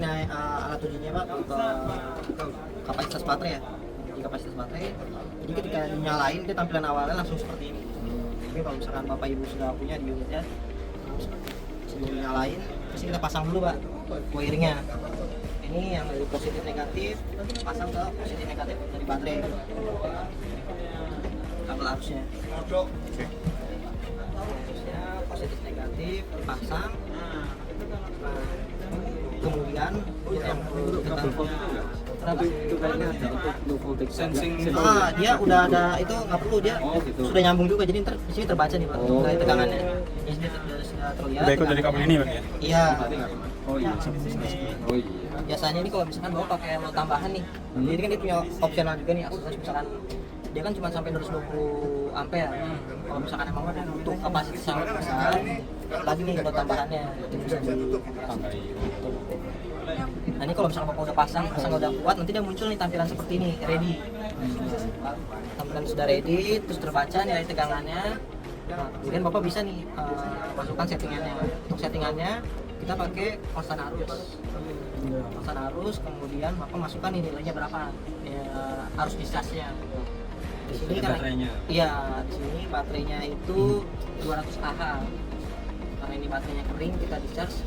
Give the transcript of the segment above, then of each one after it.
alat ujinya Pak ke kapasitas baterai ya. Di kapasitas baterai. Jadi ketika dinyalain dia tampilan awalnya langsung seperti ini. Tapi kalau misalkan Bapak Ibu sudah punya di unitnya, sebelum dinyalain, terus kita pasang dulu Pak wiringnya. Ini yang dari positif negatif, pasang ke positif negatif dari baterai. Kabel arusnya. Positif negatif dipasang. Kemudian yang kita itu kayaknya ada low voltage sensing. dia udah ada itu nggak perlu dia sudah nyambung juga jadi di sini terbaca nih Pak dari tegangannya. Di sini sudah terlihat. Udah ikut dari kabel ini Pak ya? Iya. Oh iya. Oh iya. Biasanya ini kalau misalkan bawa pakai mau tambahan nih, jadi kan dia punya opsional juga nih aksesoris misalkan dia kan cuma sampai 220 ampere. Kalau misalkan emang butuh kapasitas sangat besar, lagi nih buat tambahannya itu bisa ditambahin. Nah ini kalau misalkan Bapak udah pasang udah kuat, nanti dia muncul nih tampilan seperti ini, ready. Tampilan sudah ready, terus terbaca nilai tegangannya. Nah, kemudian Bapak bisa nih masukkan settingannya. Untuk settingannya kita pakai konstan arus, kemudian Bapak masukkan nih nilainya berapa, ya, arus discharge-nya. Di sini kan, iya, di sini baterainya itu 200 Ah. Karena ini baterainya kering, kita discharge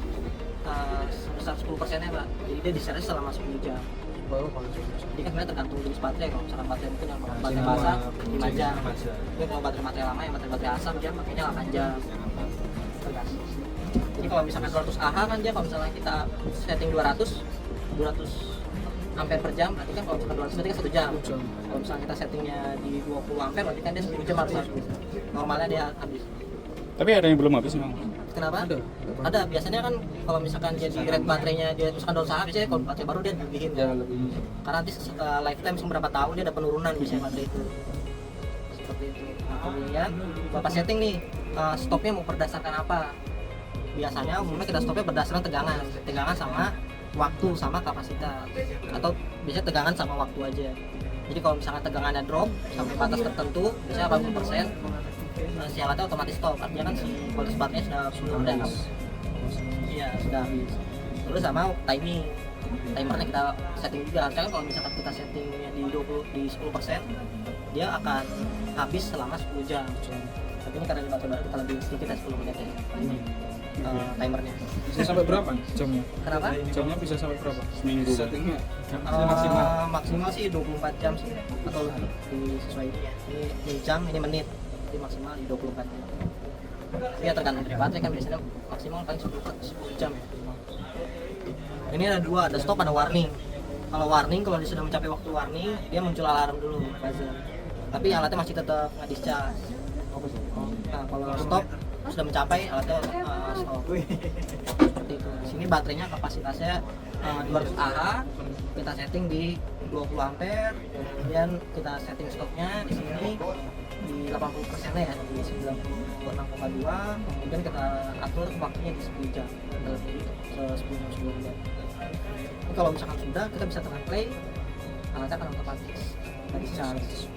sebesar 10%-nya Pak. Jadi dia discharge selama 10 jam. Jadi kan sebenarnya tergantung jenis baterai. Kalau misalkan baterai mungkin yang baterai basah 5 jam. Tapi kalau baterai lama yang baterai asam dia makanya 8 jam. Tergantung. Jadi kalau misalkan 200 Ah kan dia kalau misalnya kita setting 200 ampere per jam, berarti kan kalau misalkan 200 berarti kan 1 jam. Kalau misalnya kita settingnya di 20 ampere berarti kan dia 10 jam harus habis. Normalnya dia habis. Tapi ada yang belum habis memang. Kenapa? Ada. Biasanya kan kalau misalkan dia di red baterainya dia misalkan 200 Ah, biasanya kalau baterai baru dia dilebihin ya. Karena nanti lifetime berapa tahun dia ada penurunan biasanya baterai itu. Seperti itu. Nah, kemudian Bapak setting nih stopnya mau berdasarkan apa? Biasanya umumnya kita stopnya berdasarkan tegangan sama waktu sama kapasitas, atau biasanya tegangan sama waktu aja. Jadi kalau misalkan tegangannya drop sampai batas tertentu, misalnya 80%, si alatnya otomatis stop. Artinya kan si kualitas baterainya sudah habis. Iya, sudah habis. Terus sama timernya kita setting juga. Artinya kalau misalkan kita settingnya di 10%, dia akan habis selama 10 jam. Tapi ini karena di baterai baru kita lebih sedikit ya 10 menit ya. Timernya Bisa sampai berapa jamnya? Kenapa? Jamnya bisa sampai berapa? Seminggu. Settingnya maksimal sih 24 jam sih atau lebih sesuai ini ya. Ini jam, ini menit. Jadi maksimal di 24 jam. Tapi ya tergantung dari baterai kan biasanya maksimal paling 10 jam ya. Ini ada dua, ada stop, ada warning. Kalau dia sudah mencapai waktu warning, dia muncul alarm dulu buzzer. Tapi alatnya masih tetap nge-discharge. Nah, kalau stop sudah mencapai alatnya stop. Seperti itu. Di sini baterainya kapasitasnya 200 Ah, kita setting di 20 ampere, kemudian kita setting stopnya di sini di 80%-nya ya, di 96,2, kemudian kita atur waktunya di 10 jam, lebih 10 jam sebelumnya. Ini kalau misalkan sudah, kita bisa tekan play, alatnya akan otomatis dari charge.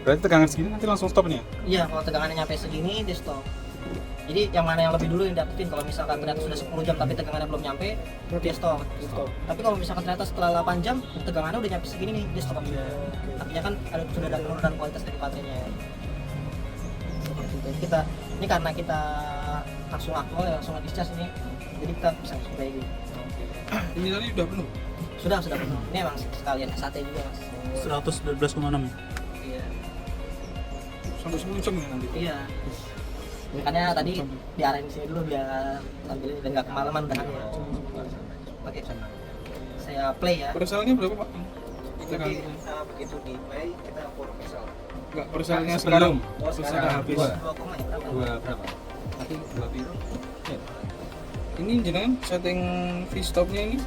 Berarti tegangan segini nanti langsung stop nih ya? Iya, kalau tegangannya nyampe segini, dia stop. Jadi yang mana yang lebih dulu yang diaktifin, kalau misalkan ternyata sudah 10 jam tapi tegangannya belum nyampe, dia stop. Tapi kalau misalkan ternyata setelah 8 jam tegangannya udah nyampe segini nih, dia stop. Artinya kan sudah ada penurunan kualitas dari baterainya ya. Seperti itu. Ini karena kita langsung aktual ya, langsung discharge ini, jadi kita bisa langsung kayak gini. Ini tadi udah penuh? Sudah penuh. Ini emang sekalian SAT juga Mas. 112,6. Iya. Sampai 10 jam ya nanti? Iya. Makanya tadi diarahin sini dulu biar tampilin dan nggak kemalaman tegangannya. Oke, saya play ya. Perselnya berapa Pak? Jadi begitu di play kita ukur persel. Enggak, perselnya sekarang. Sekarang habis. 2 ya berapa? berapa? Tapi 2 piro? Ini jenengan setting V-stopnya ini?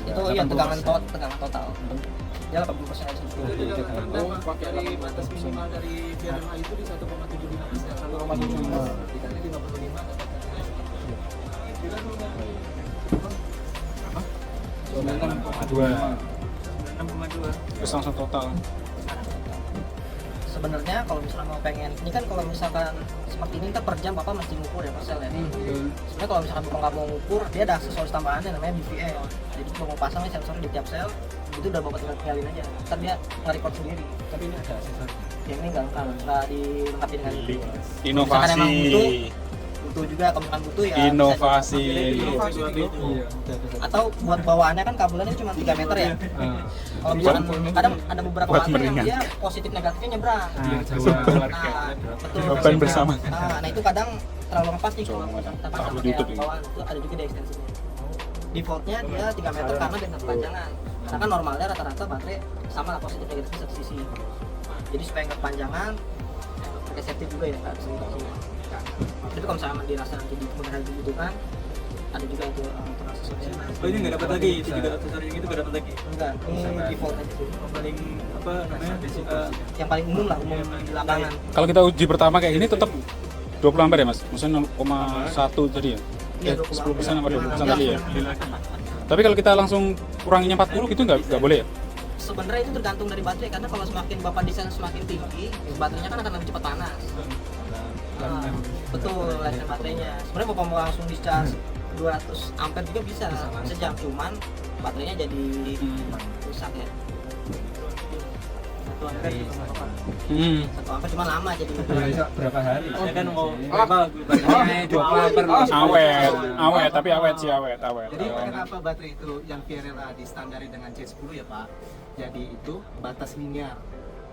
Itu iya tegangan total. Dia 80% aja. Oh, pakai Dari batas minimal dari VRMA itu di 1,75 Mas ya. 1,75. Dikali 55 apa? 96,2. 6,2. Terus langsung total. sebenarnya kalau misalnya mau pengen ini kan kalau misalkan seperti ini kan per jam Bapak mesti ngukur ya Pak Sel ya. Sebenarnya kalau misalkan Bapak nggak mau ngukur, dia ada aksesoris tambahannya namanya BVL. Jadi kalau mau pasang nih sensor di tiap sel itu udah Bapak tinggal tinggalin aja. Ntar dia nge-record sendiri. Tapi ini ada aksesoris. Yang ini nggak dilengkapi dengan itu. Inovasi. Misalkan emang butuh juga kalau misalkan butuh ya Inovasi. bisa Iya. atau buat bawaannya kan kabelnya cuma 3 meter ya. Kalau misalkan kadang ada beberapa buat kabel yang meringan. dia positif negatifnya nyebrang. Nah, Betul. Beban bersama. Nah itu kadang terlalu ngepas nih kalau misalkan kita pasang Kabel kayak YouTube ini. bawaan itu ada juga di ekstensinya. Defaultnya dia 3 meter karena dengan kepanjangan. Karena kan normalnya rata-rata baterai sama lah positif negatifnya satu sisi. Jadi supaya nggak kepanjangan, pakai safety juga ya Kak. Tapi kalau misalnya dirasa nanti benar dibutuhkan, ada juga itu untuk aksesorisnya. Oh ini nggak dapat lagi, itu juga aksesoris gitu nggak dapat lagi. Enggak, ini default aja sih. Paling apa namanya? Yang paling umum lah, umum di lapangan. Kalau kita uji pertama kayak ini tetap 20 ampere ya Mas? Maksudnya 0,1 tadi ya? Iya, 10% apa 20% tadi ya? Tapi kalau kita langsung kuranginya 40 gitu nggak boleh ya? Sebenarnya itu tergantung dari baterai karena kalau semakin Bapak desain semakin tinggi, baterainya kan akan lebih cepat panas. Nah, betul, lifetime baterainya. Sebenarnya Bapak mau langsung di-charge 200 ampere juga bisa sejam, cuman baterainya jadi rusak ya. 1 ampere juga nggak apa-apa. 1 ampere cuma lama jadi. Berapa hari? Saya kan mau Ah. baterainya 20 ampere. Awet, tapi awet sih awet. Jadi kenapa baterai itu yang VRLA distandari dengan C10 ya Pak? Jadi itu batas linear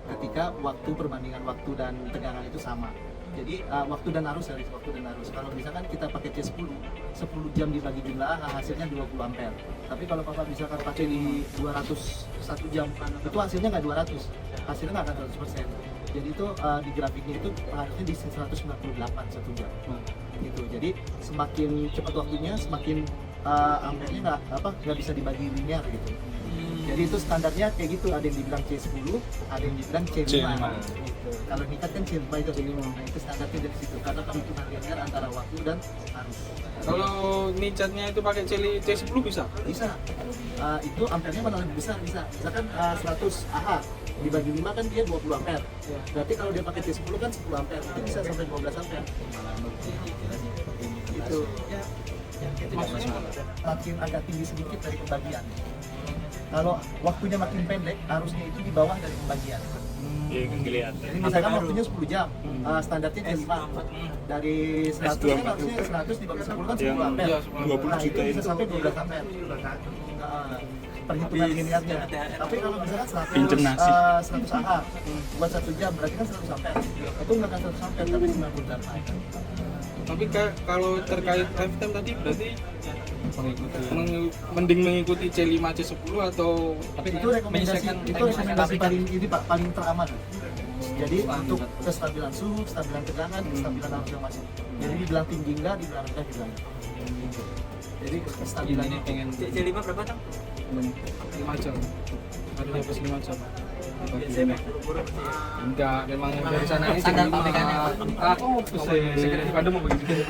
ketika waktu perbandingan waktu dan tegangan itu sama. Jadi waktu dan arus dari waktu dan arus. Kalau misalkan kita pakai C10, 10 jam dibagi jumlah A hasilnya 20 ampere. Tapi kalau Bapak misalkan pakai di 200 1 jam, itu hasilnya nggak 200, hasilnya nggak akan 100%. Jadi itu di grafiknya itu harusnya di 198 1 jam. Gitu. Jadi semakin cepat waktunya, semakin ampernya nggak bisa dibagi linear gitu. Jadi itu standarnya kayak gitu, ada yang dibilang C10, ada yang dibilang C5. Gitu. Kalau nikat kan C5 itu C5. Nah itu standarnya dari situ karena perhitungan linear antara waktu dan arus. Kalau nicatnya itu pakai C10 bisa? Bisa. Itu ampernya mana lebih besar bisa. Misalkan 100 Ah dibagi 5 kan dia 20 ampere. Berarti kalau dia pakai C10 kan 10 ampere. Itu bisa sampai 12 ampere. Itu makin agak tinggi sedikit dari pembagian. Kalau waktunya makin pendek, arusnya itu di bawah dari pembagian. Jadi misalkan waktunya 10 jam, standarnya C5. Dari 100 kan harusnya 100 dibagi 10 kan 10 ampere. Iya, 20 Nah, itu juta bisa itu. sampai 12 ampere. Perhitungan linearnya. Tapi kalau misalkan 'Pincem nasi. 100 Ah buat 1 jam berarti kan 100 ampere. Itu nggak akan 100 ampere tapi 98. Tapi kalau terkait lifetime tadi berarti mending mengikuti C5 C10 atau Itu rekomendasi paling ini Pak, paling teraman. Jadi untuk kestabilan suhu, kestabilan tegangan, kestabilan arus yang masuk. Jadi dibilang tinggi enggak, dibilang rendah juga enggak. Jadi kestabilan Ini pengen C5 berapa Cang? 5 jam. Ada habis 5 jam. Biasanya buru-buru Enggak, memang dari sana ini Standar pabrikannya. aku segera pada mau begitu.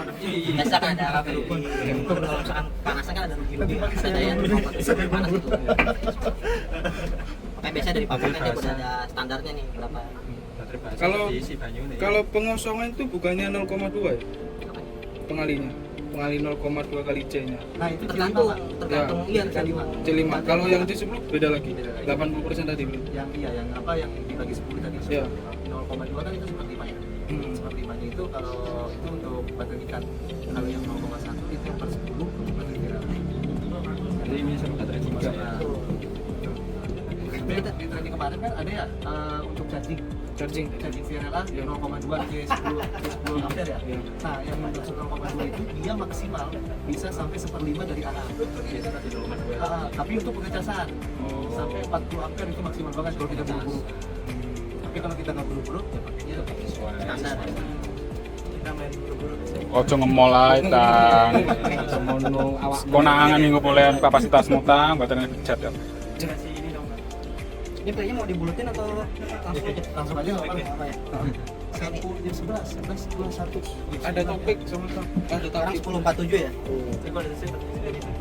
Biasa kan ada rugi. Kalau misalkan panasnya kan ada rugi. Ada daya untuk membuat panas itu. Makanya biasanya dari pabrikan dia udah ada standarnya nih berapa. Kalau pengosongan itu bukannya 0,2 ya? Pengalinya. Pengali 0,2 kali C-nya. Nah, itu Tergantung, iya C5. C5. Kalau yang C10 beda lagi. 80% tadi belum. Yang dibagi 10 tadi. Iya. 0,2 kan itu seperlima ya. Seperlimanya itu kalau itu untuk baterai nikat. Kalau yang 0,1 itu yang per 10 untuk baterai nikat. Jadi ini sama baterai 3. Di training kemarin kan ada ya untuk charging VRLA 0,2 C10 ampere ya. Nah, yang maksud 0,2 itu dia maksimal bisa sampai 1/5 dari AA. Tapi untuk pengecasan sampai 40 ampere itu maksimal banget kalau kita buru-buru. Tapi kalau kita nggak buru-buru, ya pakainya Standar. Kita main buru-buru. Ojo ngemol ae tang. Semono awak. Konangan minggu polean kapasitasmu tang, baterainya dicat ya. Kasih ini dong. Ini playnya mau dibulutin atau langsung aja? langsung aja nggak apa-apa. ya? 11, 21. Ada topik sama ada Sekarang topik. 10.47 ya? Coba ada sih.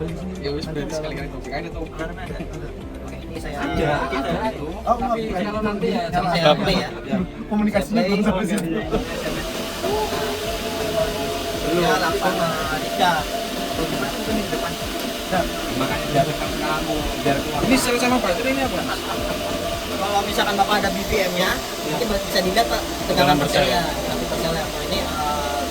Beli sini. Ya wis berarti sekali-kali topik ada topik. Karena ada. Oke. ini saya itu. Tapi kalau nanti ya saya play ya. Komunikasinya belum sampai situ. Ya langsung nikah. makanya biar kamu biar keluar. Ini sel sama baterai ini apa? Kalau misalkan bapak ada BVM-nya, nanti bisa dilihat pak tegangan perselnya, tapi perselnya. Nah, ini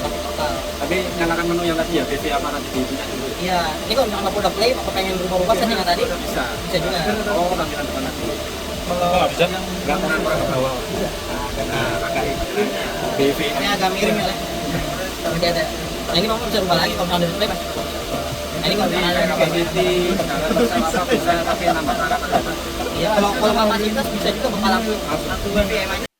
grafik total. Tapi nyalakan menu yang tadi ya, PV apa nanti dipunya dulu. Iya, ini kalau misalkan bapak udah play, bapak pengen berubah-ubah settingan tadi, Bisa. bisa juga. Oh, tampilan depan nanti. Oh, bisa. Enggak pernah ke bawah. Nah, pakai PV Ini agak miring ya. Tapi dia ada. Nah ini bapak bisa ubah lagi kalau misalkan udah play mas. Nah, ini kalau misalkan ada capacity, apa bisa tapi nambah perangkat. Iya, kalau kapasitas bisa juga bapak langsung BVM aja.